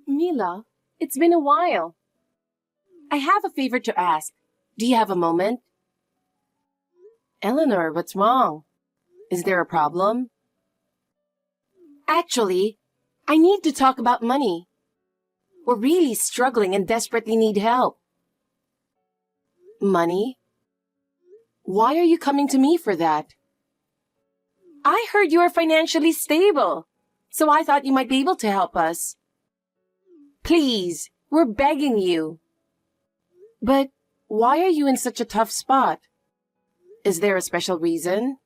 Mila, it's been a while. I have a favor to ask. Do you have a moment? Eleanor, what's wrong? Is there a problem? Actually, I need to talk about money. We're really struggling and desperately need help. Money? Why are you coming to me for that? I heard you are financially stable, so I thought you might be able to help us. Please, we're begging you. But why are you in such a tough spot? Is there a special reason?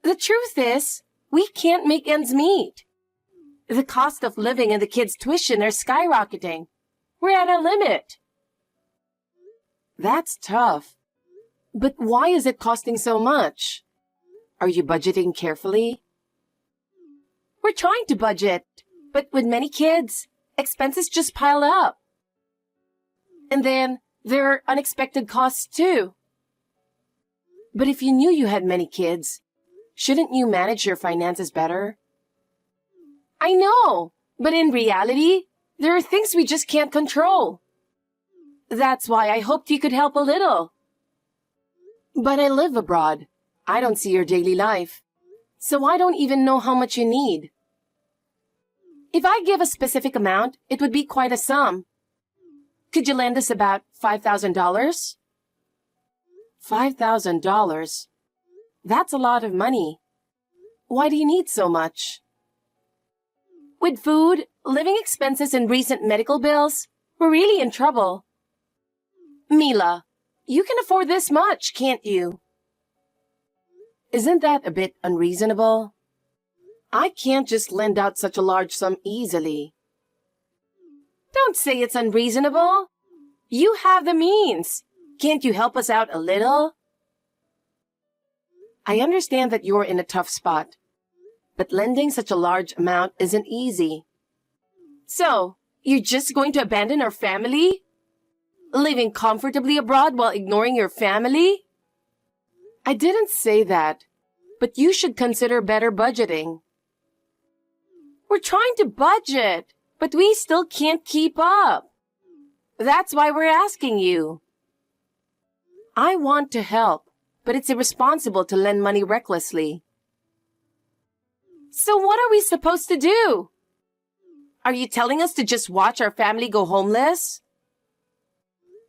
The truth is, we can't make ends meet. The cost of living and the kids' tuition are skyrocketing. We're at our limit. That's tough. But why is it costing so much? Are you budgeting carefully? We're trying to budget, but with many kids, expenses just pile up. And then there are unexpected costs too. But if you knew you had many kids, shouldn't you manage your finances better? I know, but in reality, there are things we just can't control. That's why I hoped you could help a little. But I live abroad. I don't see your daily life, so I don't even know how much you need. If I give a specific amount, it would be quite a sum. Could you lend us about $5,000? $5,000? That's a lot of money. Why do you need so much? With food, living expenses, and recent medical bills, we're really in trouble. Mila, you can afford this much, can't you? Isn't that a bit unreasonable? I can't just lend out such a large sum easily. Don't say it's unreasonable. You have the means. Can't you help us out a little? I understand that you're in a tough spot, but lending such a large amount isn't easy. So, you're just going to abandon our family? Living comfortably abroad while ignoring your family? I didn't say that, but you should consider better budgeting. We're trying to budget, but we still can't keep up. That's why we're asking you. I want to help, but it's irresponsible to lend money recklessly. So what are we supposed to do? Are you telling us to just watch our family go homeless?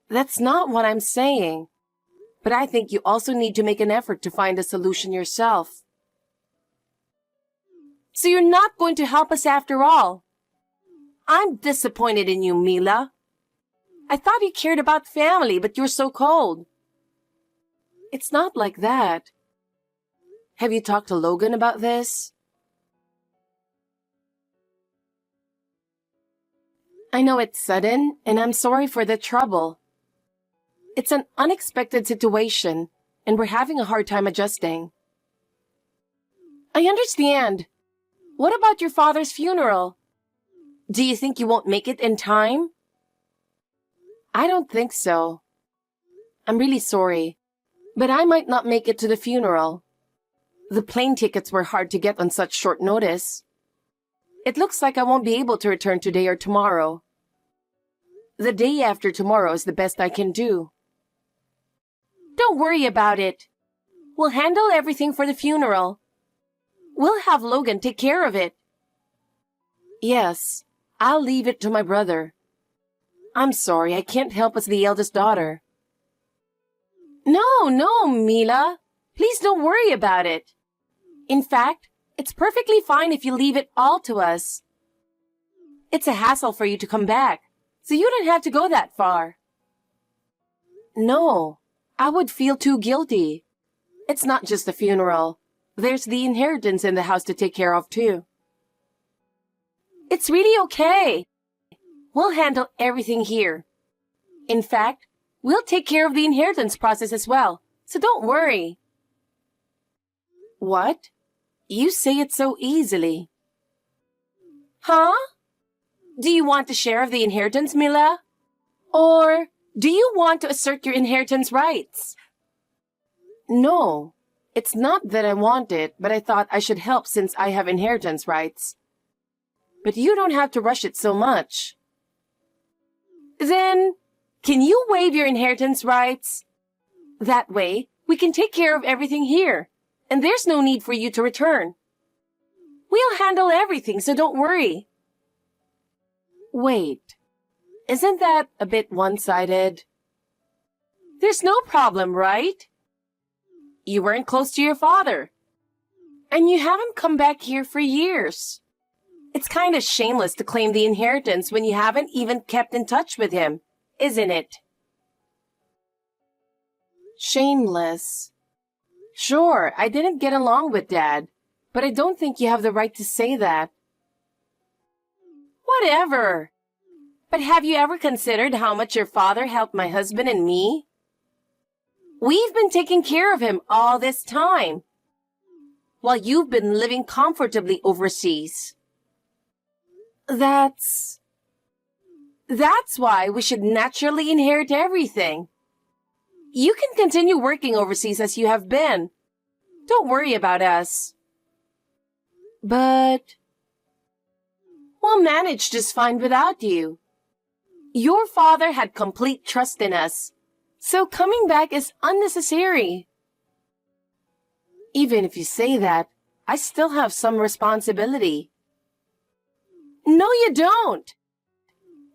That's not what I'm saying. But I think you also need to make an effort to find a solution yourself. So you're not going to help us after all. I'm disappointed in you, Mila. I thought you cared about family, but you're so cold. It's not like that. Have you talked to Logan about this? I know it's sudden, and I'm sorry for the trouble. It's an unexpected situation, and we're having a hard time adjusting. I understand. What about your father's funeral? Do you think you won't make it in time? I don't think so. I'm really sorry, but I might not make it to the funeral. The plane tickets were hard to get on such short notice. It looks like I won't be able to return today or tomorrow. The day after tomorrow is the best I can do. Don't worry about it. We'll handle everything for the funeral. We'll have Logan take care of it. Yes, I'll leave it to my brother. I'm sorry, I can't help as the eldest daughter. No, Mila. Please don't worry about it. In fact, it's perfectly fine if you leave it all to us. It's a hassle for you to come back, so you don't have to go that far. No, I would feel too guilty. It's not just the funeral. There's the inheritance in the house to take care of, too. It's really okay. We'll handle everything here. In fact, we'll take care of the inheritance process as well, so don't worry. What? You say it so easily. Huh? Do you want a share of the inheritance, Mila? Or do you want to assert your inheritance rights? No, it's not that I want it, but I thought I should help since I have inheritance rights. but you don't have to rush it so much. Then, can you waive your inheritance rights? That way, we can take care of everything here, and there's no need for you to return. We'll handle everything, so don't worry. Wait, isn't that a bit one-sided? There's no problem, right? You weren't close to your father, and you haven't come back here for years. It's kind of shameless to claim the inheritance when you haven't even kept in touch with him, isn't it? Shameless. Sure, I didn't get along with Dad, but I don't think you have the right to say that. Whatever. But have you ever considered how much your father helped my husband and me? We've been taking care of him all this time, while you've been living comfortably overseas. That's why we should naturally inherit everything. You can continue working overseas as you have been. Don't worry about us. But we'll manage just fine without you. Your father had complete trust in us, so coming back is unnecessary. Even if you say that, I still have some responsibility. No, you don't.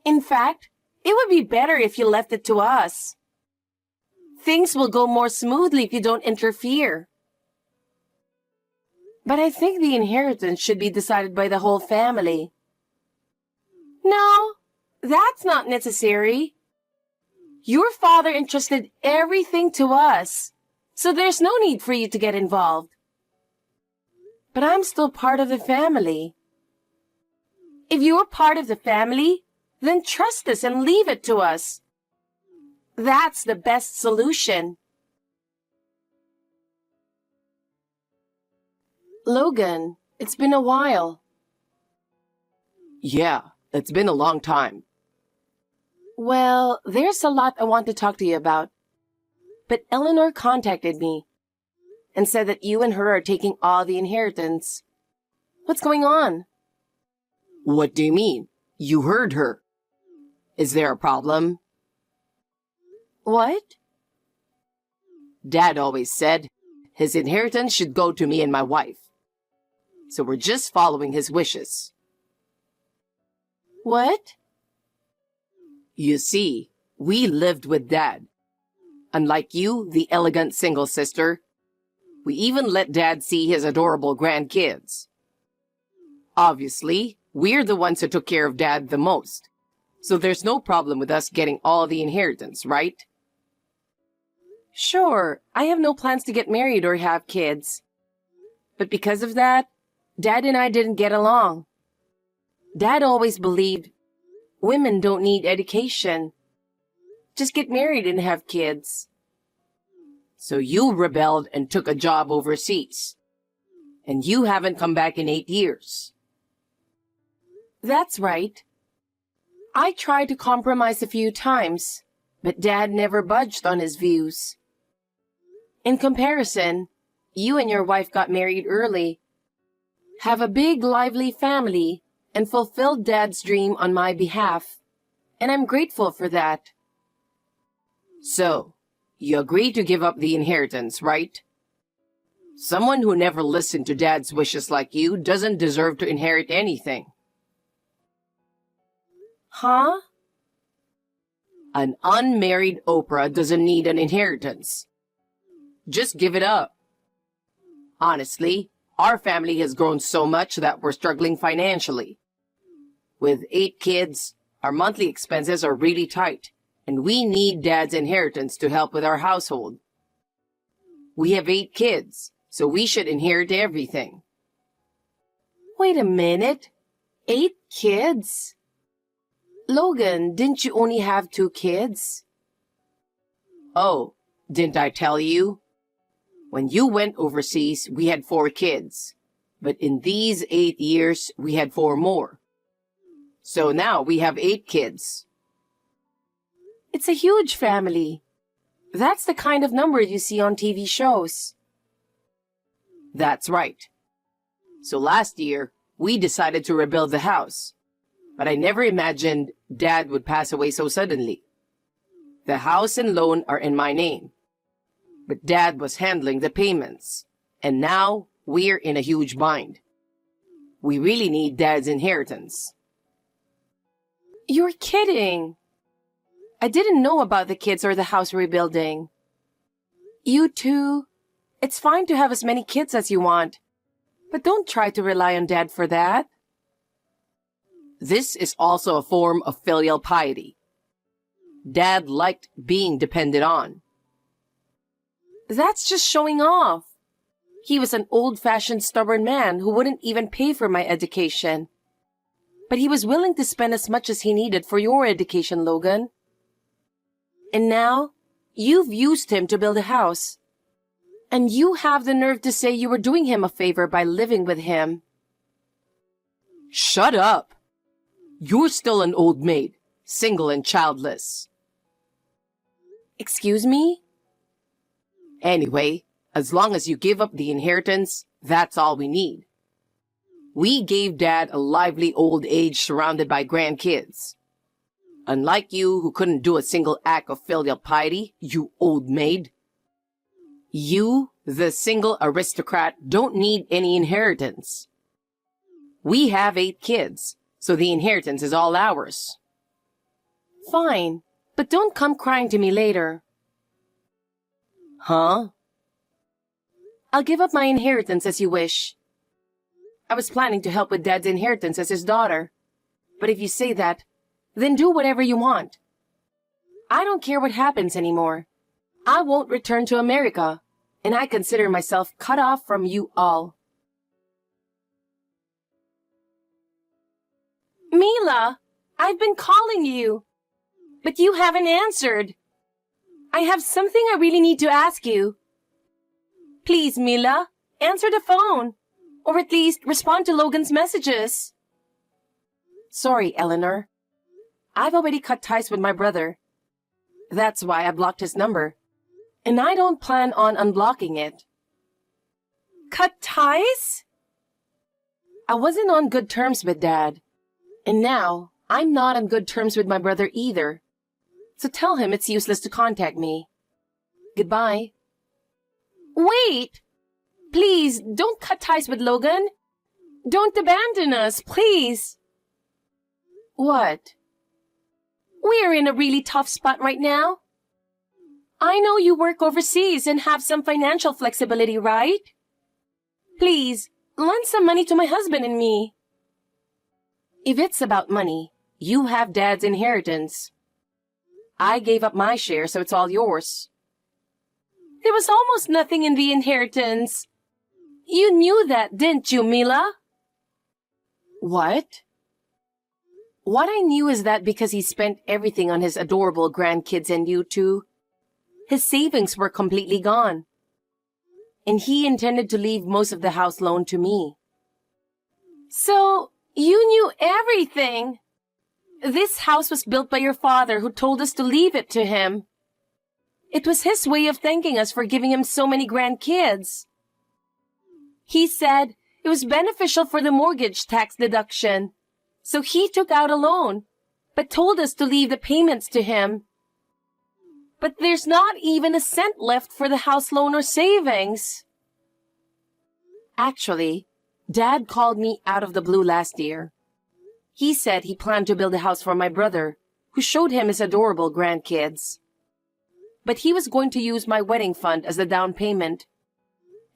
In fact, it would be better if you left it to us. Things will go more smoothly if you don't interfere. But I think the inheritance should be decided by the whole family. No, that's not necessary. Your father entrusted everything to us, so there's no need for you to get involved. But I'm still part of the family. If you're part of the family, then trust us and leave it to us. That's the best solution. Logan, it's been a while. Yeah, it's been a long time. Well, there's a lot I want to talk to you about. But Eleanor contacted me and said that you and her are taking all the inheritance. What's going on? What do you mean? You heard her. Is there a problem? What? Dad always said his inheritance should go to me and my wife. So we're just following his wishes. What? You see, we lived with Dad. Unlike you, the elegant single sister, we even let Dad see his adorable grandkids. Obviously, we're the ones who took care of Dad the most. So there's no problem with us getting all the inheritance, right? Sure, I have no plans to get married or have kids. But because of that, Dad and I didn't get along. Dad always believed women don't need education. Just get married and have kids. So you rebelled and took a job overseas. And you haven't come back in 8 years. That's right. I tried to compromise a few times, but Dad never budged on his views. In comparison, you and your wife got married early, have a big, lively family, and fulfilled Dad's dream on my behalf, and I'm grateful for that. So, you agreed to give up the inheritance, right? Someone who never listened to Dad's wishes like you doesn't deserve to inherit anything. Huh? An unmarried Oprah doesn't need an inheritance. Just give it up. Honestly, our family has grown so much that we're struggling financially. With 8 kids, our monthly expenses are really tight, and we need Dad's inheritance to help with our household. We have 8 kids, so we should inherit everything. Wait a minute. 8 kids? Logan, didn't you only have 2 kids? Oh, didn't I tell you? When you went overseas, we had 4 kids. But in these 8 years, we had 4 more. So now we have 8 kids. It's a huge family. That's the kind of number you see on TV shows. That's right. So last year, we decided to rebuild the house. But I never imagined Dad would pass away so suddenly. The house and loan are in my name, but Dad was handling the payments, and now we're in a huge bind. We really need Dad's inheritance. You're kidding. I didn't know about the kids or the house rebuilding. You two, it's fine to have as many kids as you want, but don't try to rely on Dad for that. This is also a form of filial piety. Dad liked being depended on. That's just showing off. He was an old-fashioned stubborn man who wouldn't even pay for my education. But he was willing to spend as much as he needed for your education, Logan. And now, you've used him to build a house. And you have the nerve to say you were doing him a favor by living with him. Shut up! You're still an old maid, single and childless. Excuse me? Anyway, as long as you give up the inheritance, that's all we need. We gave Dad a lively old age surrounded by grandkids. Unlike you, who couldn't do a single act of filial piety, you old maid. You, the single aristocrat, don't need any inheritance. We have 8 kids, so the inheritance is all ours. Fine, but don't come crying to me later. Huh? I'll give up my inheritance as you wish. I was planning to help with Dad's inheritance as his daughter. But if you say that, then do whatever you want. I don't care what happens anymore. I won't return to America, and I consider myself cut off from you all. Mila, I've been calling you, but you haven't answered. I have something I really need to ask you. Please, Mila, answer the phone, or at least respond to Logan's messages. Sorry, Eleanor. I've already cut ties with my brother. That's why I blocked his number, and I don't plan on unblocking it. Cut ties? I wasn't on good terms with Dad, and now I'm not on good terms with my brother either. So tell him it's useless to contact me. Goodbye. Wait! Please, don't cut ties with Logan. Don't abandon us, please. What? We're in a really tough spot right now. I know you work overseas and have some financial flexibility, right? Please, lend some money to my husband and me. If it's about money, you have Dad's inheritance. I gave up my share, so it's all yours. There was almost nothing in the inheritance. You knew that, didn't you, Mila? What? What I knew is that because he spent everything on his adorable grandkids and you two, his savings were completely gone. And he intended to leave most of the house loan to me. So, you knew everything. This house was built by your father, who told us to leave it to him. It was his way of thanking us for giving him so many grandkids. He said it was beneficial for the mortgage tax deduction, so he took out a loan, but told us to leave the payments to him. But there's not even a cent left for the house loan or savings. Actually, Dad called me out of the blue last year. He said he planned to build a house for my brother, who showed him his adorable grandkids. But he was going to use my wedding fund as the down payment,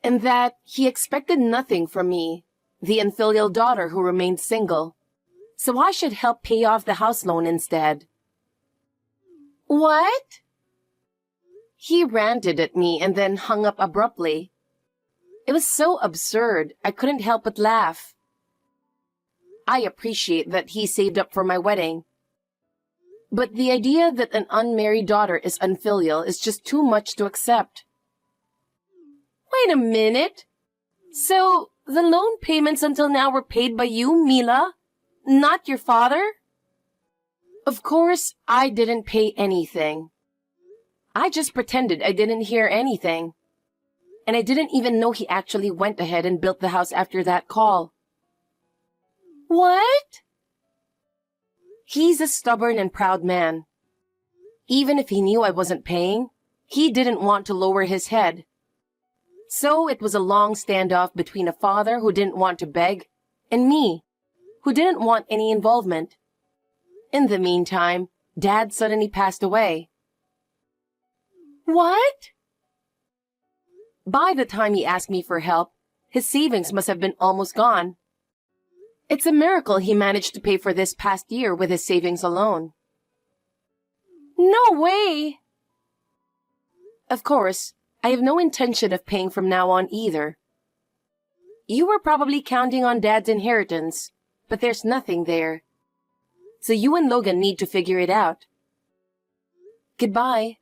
and that he expected nothing from me, the unfilial daughter who remained single, so I should help pay off the house loan instead. What? He ranted at me and then hung up abruptly. It was so absurd, I couldn't help but laugh. I appreciate that he saved up for my wedding, but the idea that an unmarried daughter is unfilial is just too much to accept. Wait a minute. So, the loan payments until now were paid by you, Mila, not your father? Of course, I didn't pay anything. I just pretended I didn't hear anything. And I didn't even know he actually went ahead and built the house after that call. What? He's a stubborn and proud man. Even if he knew I wasn't paying, he didn't want to lower his head. So it was a long standoff between a father who didn't want to beg and me, who didn't want any involvement. In the meantime, Dad suddenly passed away. What? By the time he asked me for help, his savings must have been almost gone. It's a miracle he managed to pay for this past year with his savings alone. No way! Of course, I have no intention of paying from now on either. You were probably counting on Dad's inheritance, but there's nothing there. So you and Logan need to figure it out. Goodbye.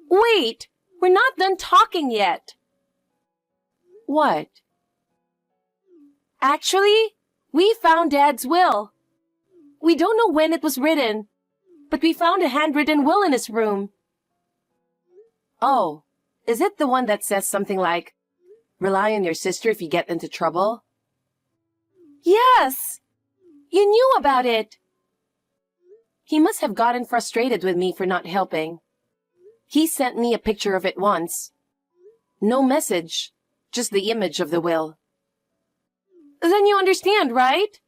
Wait! We're not done talking yet. What? Actually, we found Dad's will. We don't know when it was written, but we found a handwritten will in his room. Oh, is it the one that says something like, rely on your sister if you get into trouble? Yes! You knew about it. He must have gotten frustrated with me for not helping. He sent me a picture of it once. No message, just the image of the will. Then you understand, right?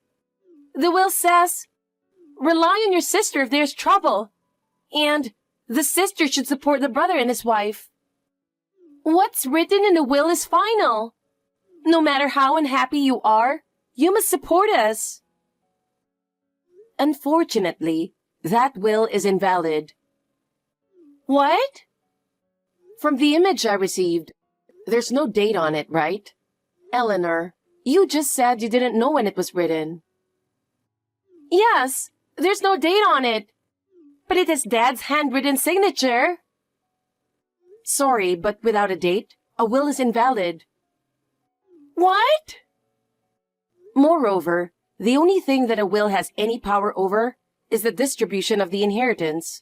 The will says, rely on your sister if there's trouble, and the sister should support the brother and his wife. What's written in the will is final. No matter how unhappy you are, you must support us. Unfortunately, that will is invalid. What? From the image I received, there's no date on it, right? Eleanor, you just said you didn't know when it was written. Yes, there's no date on it, but it is Dad's handwritten signature. Sorry, but without a date, a will is invalid. What? Moreover, the only thing that a will has any power over is the distribution of the inheritance.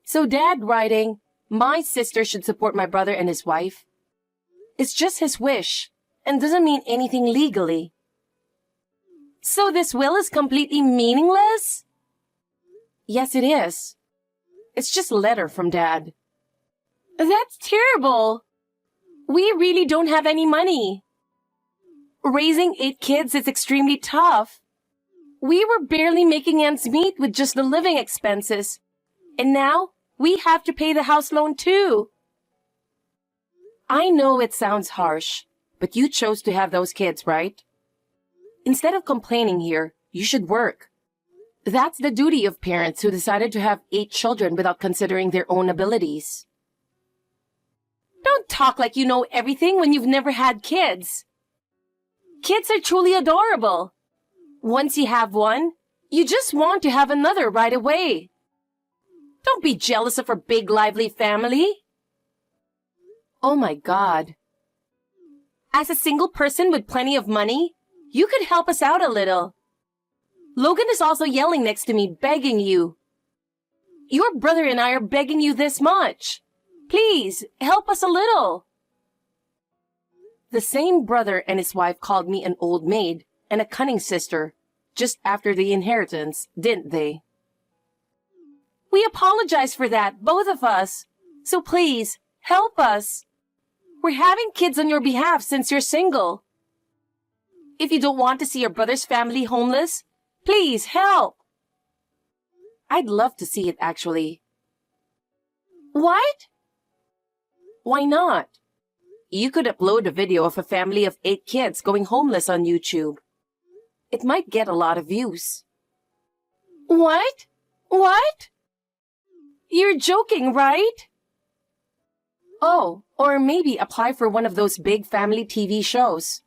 So Dad writing, my sister should support my brother and his wife, is just his wish and doesn't mean anything legally. So this will is completely meaningless? Yes, it is. It's just a letter from Dad. That's terrible. We really don't have any money. Raising 8 kids is extremely tough. We were barely making ends meet with just the living expenses. And now, we have to pay the house loan too. I know it sounds harsh, but you chose to have those kids, right? Instead of complaining here, you should work. That's the duty of parents who decided to have 8 children without considering their own abilities. Don't talk like you know everything when you've never had kids. Kids are truly adorable. Once you have one, you just want to have another right away. Don't be jealous of our big, lively family. Oh my God. As a single person with plenty of money, you could help us out a little. Logan is also yelling next to me, begging you. Your brother and I are begging you this much. Please, help us a little. The same brother and his wife called me an old maid and a cunning sister just after the inheritance, didn't they? We apologize for that, both of us. So please, help us. We're having kids on your behalf since you're single. If you don't want to see your brother's family homeless, please help. I'd love to see it, actually. What? Why not? You could upload a video of a family of 8 kids going homeless on YouTube. It might get a lot of views. What? What? You're joking, right? Oh, or maybe apply for one of those big family TV shows.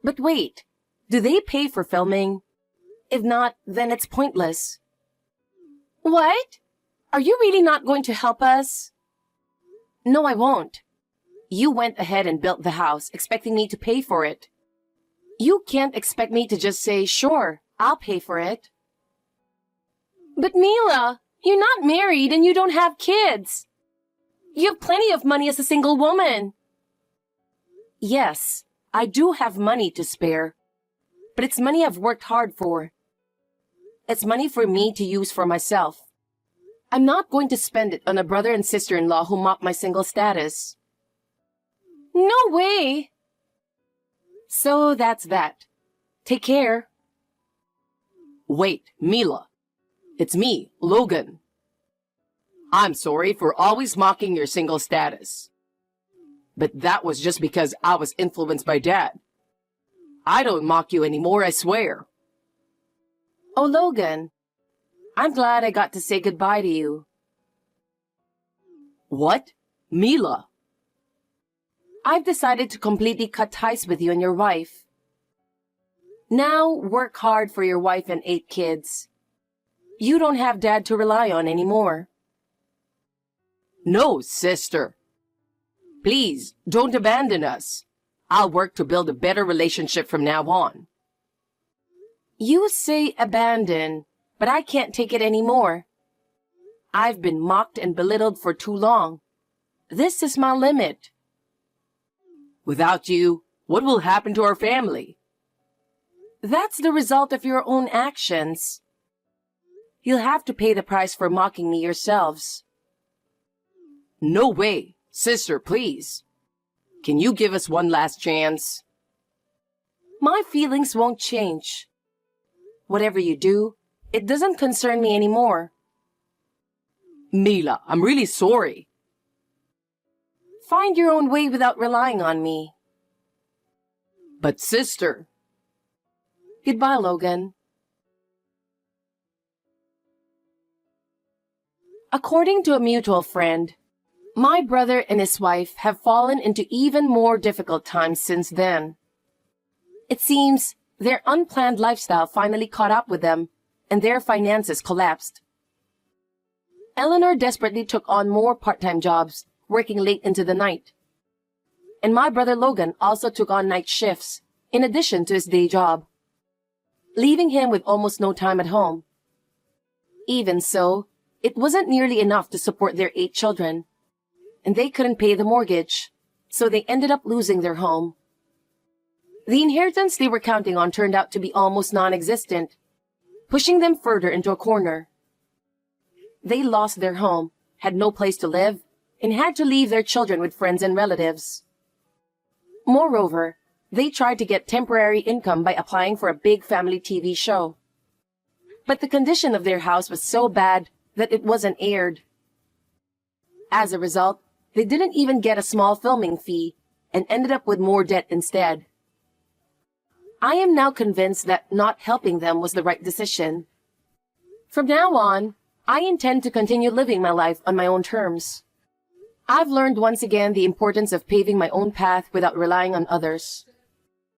But wait, do they pay for filming? If not, then it's pointless. What? Are you really not going to help us? No, I won't. You went ahead and built the house, expecting me to pay for it. You can't expect me to just say, sure, I'll pay for it. But Mila, you're not married and you don't have kids. You have plenty of money as a single woman. Yes, I do have money to spare. but it's money I've worked hard for. It's money for me to use for myself. I'm not going to spend it on a brother and sister-in-law who mock my single status. No way! So that's that. Take care. Wait, Mila. It's me, Logan. I'm sorry for always mocking your single status. But that was just because I was influenced by Dad. I don't mock you anymore, I swear. Oh, Logan. I'm glad I got to say goodbye to you. What? Mila? I've decided to completely cut ties with you and your wife. Now work hard for your wife and 8 kids. You don't have Dad to rely on anymore. No, sister. Please, don't abandon us. I'll work to build a better relationship from now on. You say abandon, but I can't take it anymore. I've been mocked and belittled for too long. This is my limit. Without you, what will happen to our family? That's the result of your own actions. You'll have to pay the price for mocking me yourselves. No way. Sister, please. Can you give us one last chance? My feelings won't change. Whatever you do, it doesn't concern me anymore. Mila, I'm really sorry. Find your own way without relying on me. But sister... Goodbye, Logan. According to a mutual friend, my brother and his wife have fallen into even more difficult times since then. It seems their unplanned lifestyle finally caught up with them, and their finances collapsed. Eleanor desperately took on more part-time jobs, working late into the night. And my brother Logan also took on night shifts, in addition to his day job, leaving him with almost no time at home. Even so, it wasn't nearly enough to support their 8 children, and they couldn't pay the mortgage, so they ended up losing their home. The inheritance they were counting on turned out to be almost non-existent, pushing them further into a corner. They lost their home, had no place to live, and had to leave their children with friends and relatives. Moreover, they tried to get temporary income by applying for a big family TV show. But the condition of their house was so bad that it wasn't aired. As a result, they didn't even get a small filming fee and ended up with more debt instead. I am now convinced that not helping them was the right decision. From now on, I intend to continue living my life on my own terms. I've learned once again the importance of paving my own path without relying on others.